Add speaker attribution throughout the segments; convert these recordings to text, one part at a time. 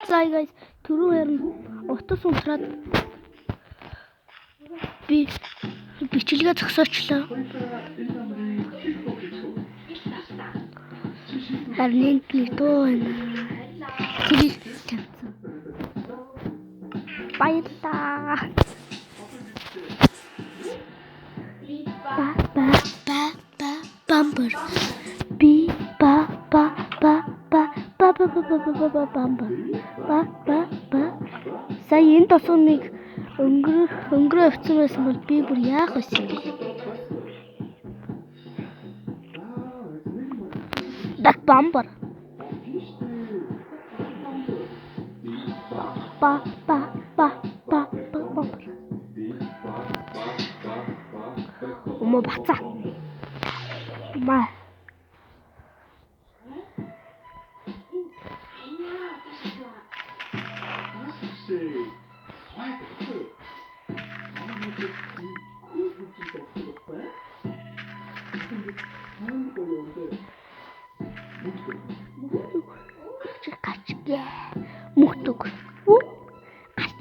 Speaker 1: За guys, түрүү харин утас унтраад би бичлэгээ зогсоочлоо. Харин нэг дуу байна. Тэр тавьсан. Баярлалаа. Бамбар. Би ба бамбар. Ба. Сая энэ тосгоныг өнгөрөө авсан байсан бол би бүр яах вэ? Бак бамбар. Ба бамбар. Омо бацаа. Ма. Качке. Мухтук. Кач.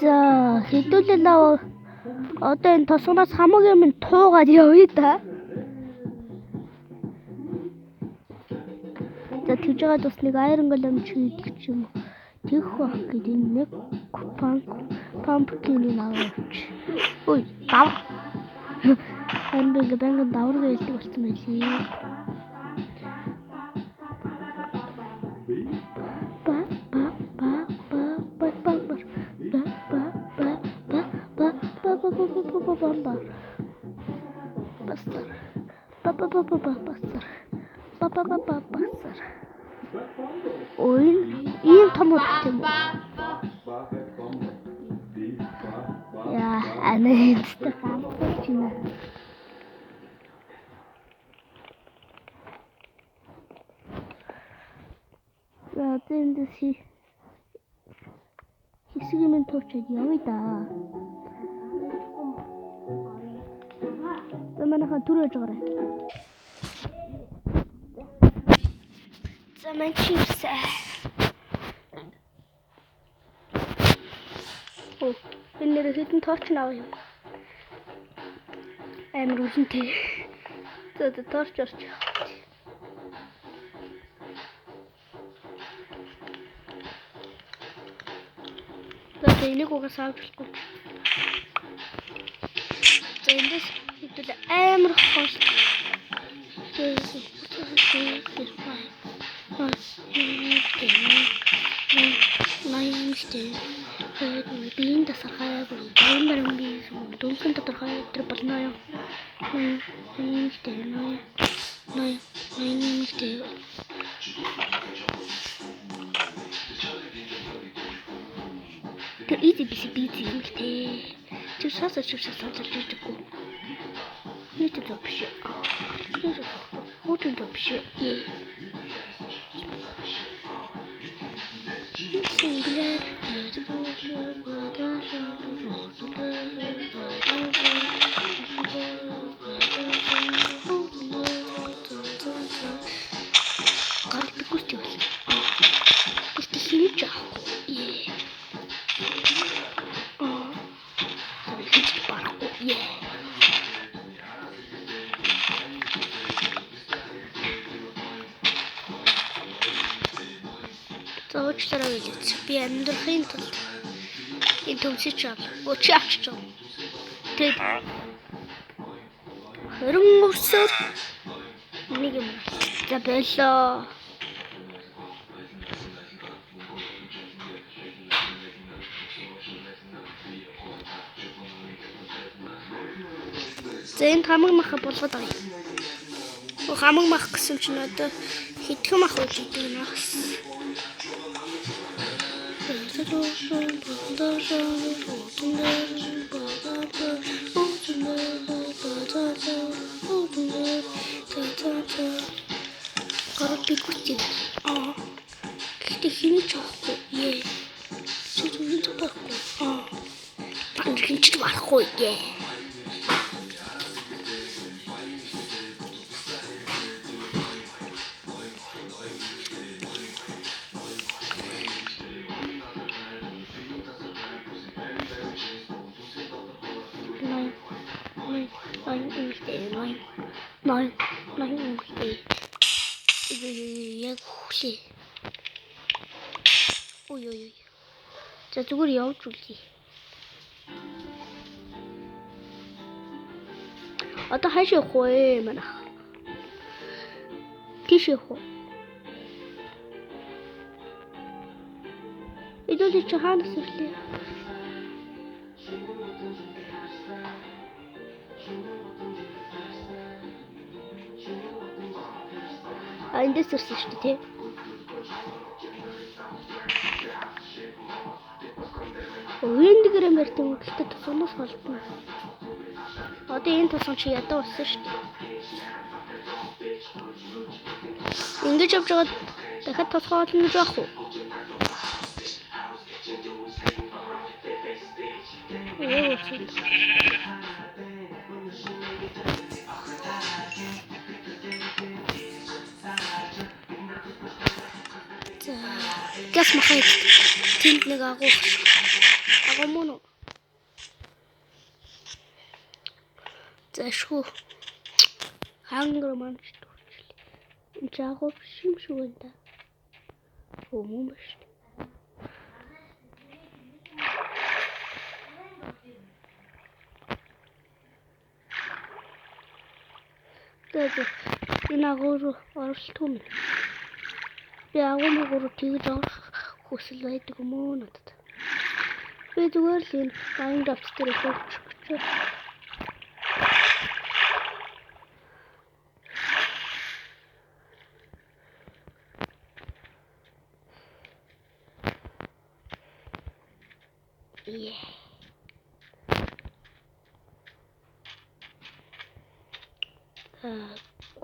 Speaker 1: За, хэдүүлээ одоо энэ тосгоноос хамгийн минь туугаад явъя да. За, тэгж байгаа бас нэг Iron Golem хийдэг ч юм уу. Тэгэх байх гэдэг нэг pumpkin-ийг аваач. Ой, дав. Ханбэг банган давраг хэлдэг болсон байлээ. Басар. Ой, ийм том утгатай юм. Яа, анээнтэй хамтарч байна. За, тэндээс хэсэг юм туучаад явъя да. За, манайхаа түрээж гараа. За, мань чивсээ. Би нэр хэдэн торч наваа юм. Амар үлэнтэй. За, торч орч. За, энийг угаас авч болохгүй. За, эндээс хэдүүл амар хоос. Биеийн дасархай барин би дүнхэн тодорхой өдр болно юм. Тэр изи юм гэлтэй. Чи сасаа залжчихгүй. Нийт биш. Хөөтөн биш. Singular. Уучлаарай гэж би амьдрахын тулд энэ төвсөж авах авчиж байгаа. Тэгээд хөрөн өсөр нэг юм. За болоо. Зэн хамаг маха болгоод байгаа. Хамаг мах гэсэн чинь одоо хитгэн мах ууж идэг наас. Гараг бигүүтэй. Гэхдээ хинч авахгүй. Чи байхгүй. Хинч байхгүй. Ной өнгөлтэй. Яг хүлээ. Ой. За зүгээр явж үлээ. Одоо хааш явах вэ манайх? Тийш явах уу? Идэл чи хаанаас ирлээ? Эндээс ирсэн шүү дээ тий. Үндгэрэ мэртэн гэхдээ тусамаас холдно. Одоо энэ тусам чи ядуу болсон шүү дээ. Ингэж явж байгаа дахиад тусгай болно гэж байна уу? Газ махай. Тэнд нэг агуу мөн үү? Зашгүй. Хангар маань ч төрчлээ. Энэ ч агуу биш юм шүү энэ та. Мөн биш. Тэгээд энэ агуу руу оролт юм. Би агуу руу тэгж орох хүсэл байдаг юм уу надад. Би зүгээр л энэ баян давц дээр хөвчих гэж.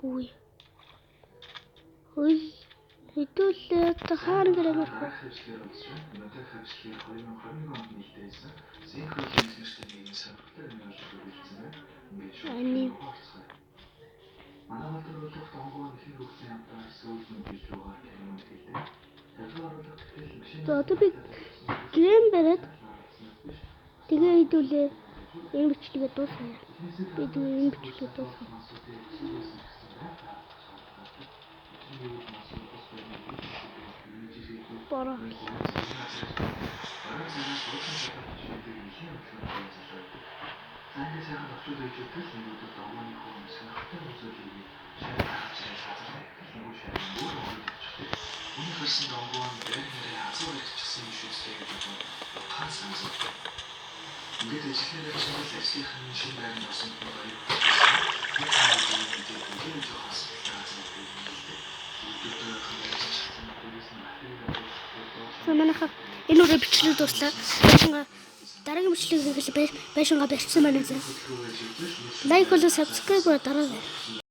Speaker 1: Гуй. Хөөе. Хэдүүлээ та хаана гэрээ мөрөх вэ?
Speaker 2: Модель хавчлын 2021 онд нийлдээсэн синхронизм системийн сонирхолтой нөлөөлөл үзсэн байна. Манай бол тонгоо их хөвгний хамтаа сүүлд нь бий байгаа юм хэлээ.
Speaker 1: Одоо би гейм бариад тэгээ хэдүүлээ энэ бичлэгээ дуусгая. Би тэгээ энэ бичлэгээ дуусгая. Бара.
Speaker 2: Ингээд ажиллахаар чинь ажлынхын шин байрны осон баяр.
Speaker 1: Манайха энэ үрээ бичлэг дурслаа. Дараагийн бичлэгийг байшингаа барьсан байна зэ. Лайк болон subscribe дараагаа.